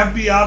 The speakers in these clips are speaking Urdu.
FBR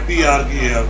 FBR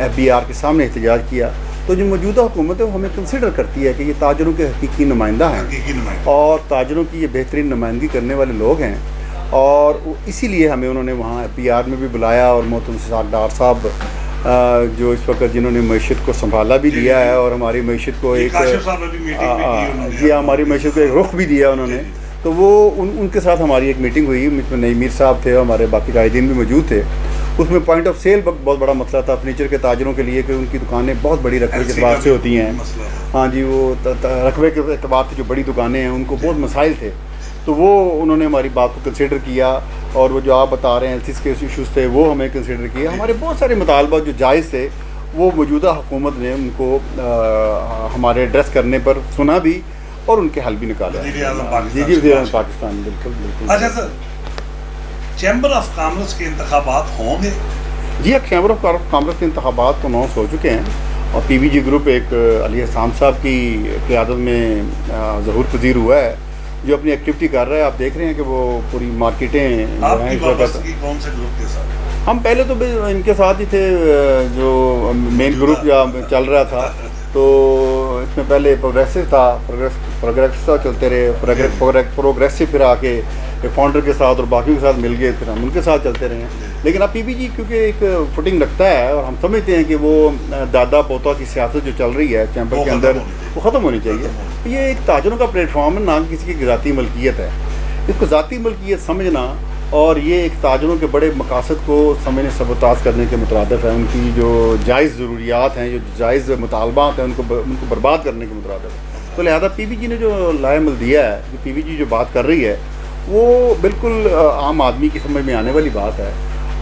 FBR کے سامنے احتجاج کیا، تو جو موجودہ حکومت ہے وہ ہمیں کنسیڈر کرتی ہے کہ یہ تاجروں کے حقیقی نمائندہ ہیں اور تاجروں کی یہ بہترین نمائندگی کرنے والے لوگ ہیں، اور اسی لیے ہمیں انہوں نے وہاں FBR میں بھی بلایا، اور محترم سعد ڈار صاحب جو اس وقت جنہوں نے معیشت کو سنبھالا بھی دیا ہے اور ہماری معیشت کو ایک ہماری معیشت کو ایک رخ بھی دیا انہوں نے، تو وہ ان کے ساتھ ہماری ایک میٹنگ ہوئی، جس میں نئی میر صاحب تھے، ہمارے باقی قائدین بھی موجود تھے۔ اس میں پوائنٹ آف سیل بہت بڑا مسئلہ تھا فرنیچر کے تاجروں کے لیے، کہ ان کی دکانیں بہت بڑی رقبے کے اعتبار سے ہوتی ہیں، ہاں جی، وہ رقبے کے اعتبار سے جو بڑی دکانیں ہیں ان کو بہت مسائل تھے، تو وہ انہوں نے ہماری بات کو کنسیڈر کیا، اور وہ جو آپ بتا رہے ہیں ایلسیز کے ایشوز تھے وہ ہمیں کنسیڈر کیا۔ ہمارے بہت سارے مطالبات جو جائز تھے وہ موجودہ حکومت نے ان کو ہمارے ایڈریس کرنے پر سنا بھی اور ان کے حل بھی نکالے۔ جی وزیر اعظم پاکستان، بالکل۔ اچھا سر، چیمبر آف کامرس کے انتخابات ہوں گے؟ جی ہاں، چیمبر آف کامرس کے انتخابات تو اناؤنس ہو چکے ہیں، اور PVG گروپ ایک علی احسان صاحب کی قیادت میں ظہور پذیر ہوا ہے، جو اپنی ایکٹیویٹی کر رہا ہے۔ آپ دیکھ رہے ہیں کہ وہ پوری مارکیٹیں کون سے گروپ کے ساتھ؟ ہم پہلے تو ان کے ساتھ ہی تھے، جو مین گروپ چل رہا تھا، تو اس میں پہلے پروگریسو تھا، پروگریسو چلتے رہے، پروگریسو پھر آ کے فاؤنڈر کے ساتھ اور باقیوں کے ساتھ مل گئے، پھر ہم ان کے ساتھ چلتے رہے ہیں۔ لیکن اب PVG کیونکہ ایک فوٹنگ رکھتا ہے، اور ہم سمجھتے ہیں کہ وہ دادا پوتا کی سیاست جو چل رہی ہے چیمبر کے اندر وہ ختم ہونی چاہیے۔ یہ ایک تاجروں کا پلیٹ فارم ہے، نہ کسی کی ذاتی ملکیت ہے۔ اس کو ذاتی ملکیت سمجھنا اور یہ ایک تاجروں کے بڑے مقاصد کو سمجھنے سبوتاژ کرنے کے مترادف ہے، ان کی جو جائز ضروریات ہیں، جو جائز مطالبات ہیں، ان کو برباد کرنے کے مترادف ہے۔ تو لہٰذا PVG نے جو لائے عمل دیا ہے، جو PVG جو بات کر رہی ہے، وہ بالکل عام آدمی کی سمجھ میں آنے والی بات ہے،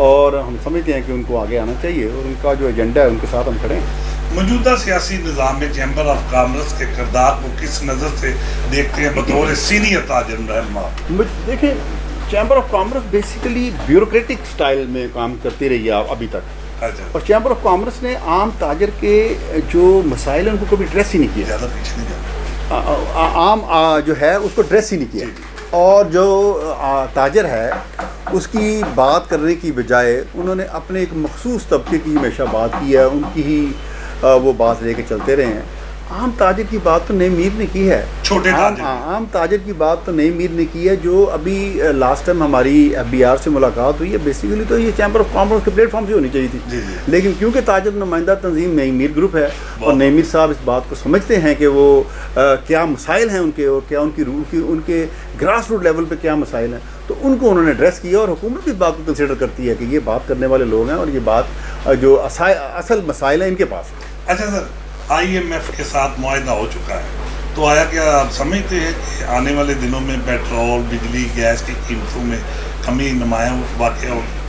اور ہم سمجھتے ہیں کہ ان کو آگے آنا چاہیے، اور ان کا جو ایجنڈا ہے ان کے ساتھ ہم کھڑے ہیں۔ موجودہ سیاسی نظام میں چیمبر آف کامرس کے کردار کو کس نظر سے دیکھتے ہیں بطور سینئر تاجر رہنما؟ دیکھیں، chamber of commerce basically bureaucratic style میں کام کرتی رہی ہے ابھی تک، اور چیمبر آف کامرس نے عام تاجر کے جو مسائل ہیں ان کو کبھی ایڈریس ہی نہیں کیا، زیادہ پیچھے نہیں جاتا، عام جو ہے اس کو ایڈریس ہی نہیں کیا، اور جو تاجر ہے اس کی بات کرنے کی بجائے انہوں نے اپنے ایک مخصوص طبقے کی ہمیشہ بات کی ہے، ان کی ہی وہ بات لے کے چلتے رہے ہیں۔ عام تاجر کی بات تو نئی میر نے کی ہے، عام تاجر کی بات تو نئی میر نے کی ہے، جو ابھی لاسٹ ٹائم ہماری FBR سے ملاقات ہوئی ہے، بیسیکلی تو یہ چیمبر آف کامرس کے پلیٹ فارم سے ہونی چاہیے تھی، لیکن کیونکہ تاجر نمائندہ تنظیم نئی میر گروپ ہے، اور نئی میر صاحب اس بات کو سمجھتے ہیں کہ وہ کیا مسائل ہیں ان کے، اور کیا ان کے گراس روٹ لیول پہ کیا مسائل ہیں، تو ان کو انہوں نے ایڈریس کیا، اور حکومت اس بات کو کنسیڈر کرتی ہے کہ یہ بات کرنے والے لوگ ہیں، اور یہ بات جو اصل مسائل ہیں ان کے پاس۔ اچھا سر، IMF کے ساتھ معاہدہ ہو چکا ہے، تو آیا کیا آپ سمجھتے ہیں کہ آنے والے دنوں میں پیٹرول، بجلی، گیس کی قیمتوں میں کمی نمایاں واقع ہوگی؟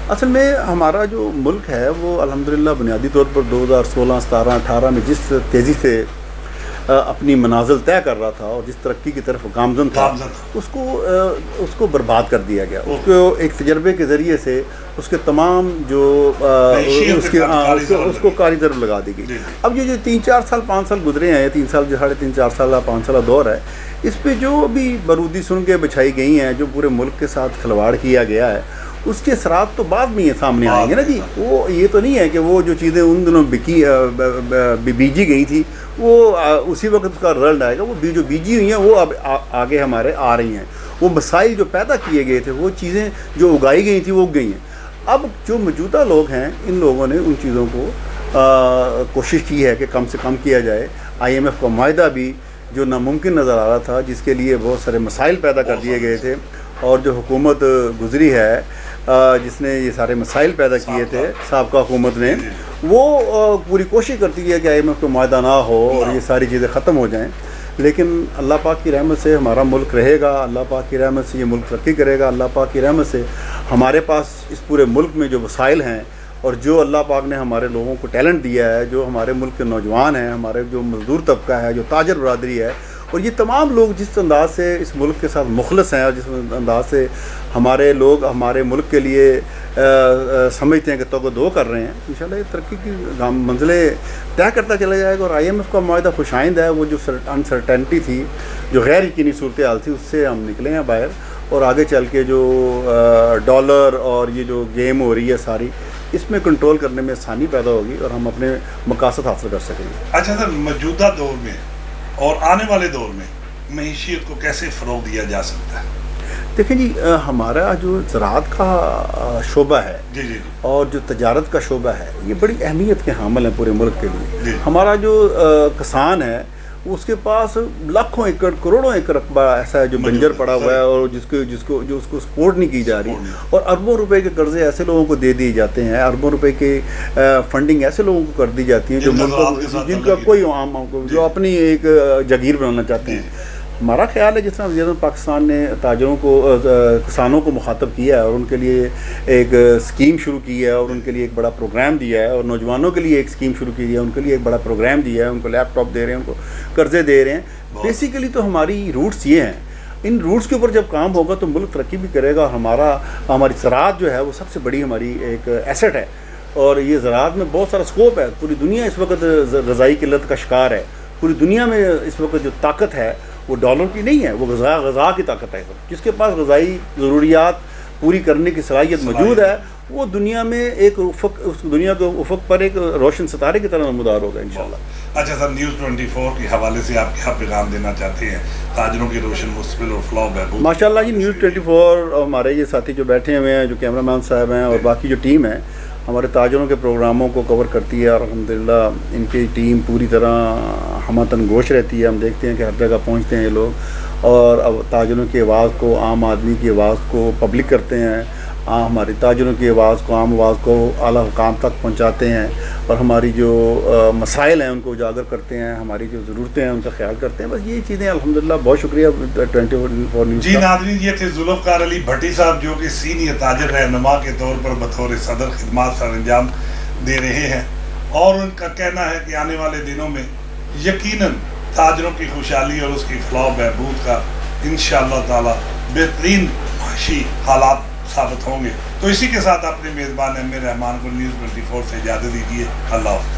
اصل میں ہمارا جو ملک ہے وہ الحمدللہ بنیادی طور پر 2016، 17، 18 میں جس تیزی سے اپنی منازل طے کر رہا تھا اور جس ترقی کی طرف گامزن تھا، اس کو برباد کر دیا گیا۔ اس کو ایک تجربے کے ذریعے سے اس کے تمام جو اس کو کاری ضرب لگا دی گئی۔ اب یہ جو 3-4 سال 5 سال گزرے ہیں، 3 سال 3.5 4 سال 5 سالہ دور ہے، اس پہ جو ابھی برودی سنگیں بچھائی گئی ہیں، جو پورے ملک کے ساتھ کھلواڑ کیا گیا ہے، اس کے اثرات تو بعد میں یہ سامنے آئیں گے نا جی۔ وہ یہ تو نہیں ہے کہ وہ جو چیزیں ان دنوں بیجی گئی تھی وہ اسی وقت اس کا رزلٹ آئے گا، وہ جو بیجی ہوئی ہیں وہ اب آگے ہمارے آ رہی ہیں، وہ مسائل جو پیدا کیے گئے تھے، وہ چیزیں جو اگائی گئی تھیں وہ اگ گئی ہیں۔ اب جو موجودہ لوگ ہیں، ان لوگوں نے ان چیزوں کو کوشش کی ہے کہ کم سے کم کیا جائے۔ IMF کا معاہدہ بھی جو ناممکن نظر آ رہا تھا، جس کے لیے بہت سارے مسائل پیدا کر دیے گئے تھے، اور جو حکومت گزری ہے جس نے یہ سارے مسائل پیدا کیے تھے، سابقہ حکومت نے، وہ پوری کوشش کرتی ہے کہ IMF کا معاہدہ نہ ہو اور یہ ساری چیزیں ختم ہو جائیں، لیکن اللہ پاک کی رحمت سے ہمارا ملک رہے گا، اللہ پاک کی رحمت سے یہ ملک ترقی کرے گا، اللہ پاک کی رحمت سے ہمارے پاس اس پورے ملک میں جو وسائل ہیں، اور جو اللہ پاک نے ہمارے لوگوں کو ٹیلنٹ دیا ہے، جو ہمارے ملک کے نوجوان ہیں، ہمارے جو مزدور طبقہ ہے، جو تاجر برادری ہے، اور یہ تمام لوگ جس انداز سے اس ملک کے ساتھ مخلص ہیں، اور جس انداز سے ہمارے لوگ ہمارے ملک کے لیے سمجھتے ہیں کہ توقع دو کر رہے ہیں، انشاءاللہ یہ ترقی کی منزلیں طے کرتا چلا جائے گا۔ اور IMF کا معاہدہ خوش آئند ہے، وہ جو انسرٹینٹی تھی، جو غیر یقینی صورتحال تھی، اس سے ہم نکلے ہیں باہر، اور آگے چل کے جو ڈالر اور یہ جو گیم ہو رہی ہے ساری، اس میں کنٹرول کرنے میں آسانی پیدا ہوگی اور ہم اپنے مقاصد حاصل کر سکیں گے۔ اچھا سر، موجودہ دور میں اور آنے والے دور میں معیشت کو کیسے فروغ دیا جا سکتا ہے؟ دیکھیں جی، ہمارا جو زراعت کا شعبہ ہے جی جی اور جو تجارت کا شعبہ ہے، یہ بڑی اہمیت کے حامل ہیں پورے ملک کے لیے۔ جی۔ ہمارا جو کسان ہے اس کے پاس لاکھوں ایکڑ کروڑوں ایکڑ رقبہ ایسا ہے جو بنجر پڑا ہوا ہے اور اس کو سپورٹ نہیں کی جا رہی، اور اربوں روپے کے قرضے ایسے لوگوں کو دے دیے جاتے ہیں، اربوں روپے کے فنڈنگ ایسے لوگوں کو کر دی جاتی ہیں جو جن کا کوئی عام جو اپنی ایک جگیر بنانا چاہتے ہیں۔ ہمارا خیال ہے جس طرح وزیر اعظم پاکستان نے تاجروں کو کسانوں کو مخاطب کیا ہے اور ان کے لیے ایک اسکیم شروع کی ہے اور ان کے لیے ایک بڑا پروگرام دیا ہے، اور نوجوانوں کے لیے ایک اسکیم شروع کی ہے، ان کے لیے ایک بڑا پروگرام دیا ہے، ان کو لیپ ٹاپ دے رہے ہیں، ان کو قرضے دے رہے ہیں۔ بیسیکلی تو ہماری روٹس یہ ہیں، ان روٹس کے اوپر جب کام ہوگا تو ملک ترقی بھی کرے گا، اور ہماری زراعت جو ہے وہ سب سے بڑی ہماری ایک ایسٹ ہے، اور یہ زراعت میں بہت سارا اسکوپ ہے۔ پوری دنیا اس وقت غذائی قلت کا شکار ہے، پوری دنیا میں اس وقت جو طاقت ہے وہ ڈالر کی نہیں ہے، وہ غذا کی طاقت ہے۔ جس کے پاس غذائی ضروریات پوری کرنے کی صلاحیت موجود ہے وہ دنیا میں ایک افق، اس دنیا کے افق پر ایک روشن ستارے کی طرح نمودار ہوگا انشاءاللہ۔ اچھا سر، نیوز 24 کے حوالے سے آپ کیا پیغام دینا چاہتے ہیں تاجروں کی روشن مستقبل اور فلاح و بہبود؟ ماشاءاللہ جی، نیوز 24 اور ہمارے یہ ساتھی جو بیٹھے ہوئے ہیں، جو کیمرہ مین صاحب ہیں اور باقی جو ٹیم ہے، ہمارے تاجروں کے پروگراموں کو کور کرتی ہے، اور الحمدللہ ان کی ٹیم پوری طرح ہمہ گوش رہتی ہے۔ ہم دیکھتے ہیں کہ ہر جگہ پہنچتے ہیں یہ لوگ، اور اب تاجروں کی آواز کو، عام آدمی کی آواز کو پبلک کرتے ہیں، ہماری تاجروں کی آواز کو، عام آواز کو اعلیٰ حکام تک پہنچاتے ہیں، اور ہماری جو مسائل ہیں ان کو اجاگر کرتے ہیں، ہماری جو ضرورتیں ہیں ان کا خیال کرتے ہیں۔ بس یہ چیزیں الحمدللہ۔ بہت شکریہ 24 نیوز جی ناظرین، یہ تھے ذوالفقار علی بھٹی صاحب، جو کہ سینئر تاجر رہنما کے طور پر بطور صدر خدمات سر انجام دے رہے ہیں، اور ان کا کہنا ہے کہ آنے والے دنوں میں یقیناً تاجروں کی خوشحالی اور اس کی فلاح و بہبود کا انشاءاللہ تعالی بہترین معاشی حالات ثابت ہوں گے۔ تو اسی کے ساتھ اپنے میزبان ایم اے رحمان کو نیوز 24 سے اجازت دیجیے۔ اللہ حافظ۔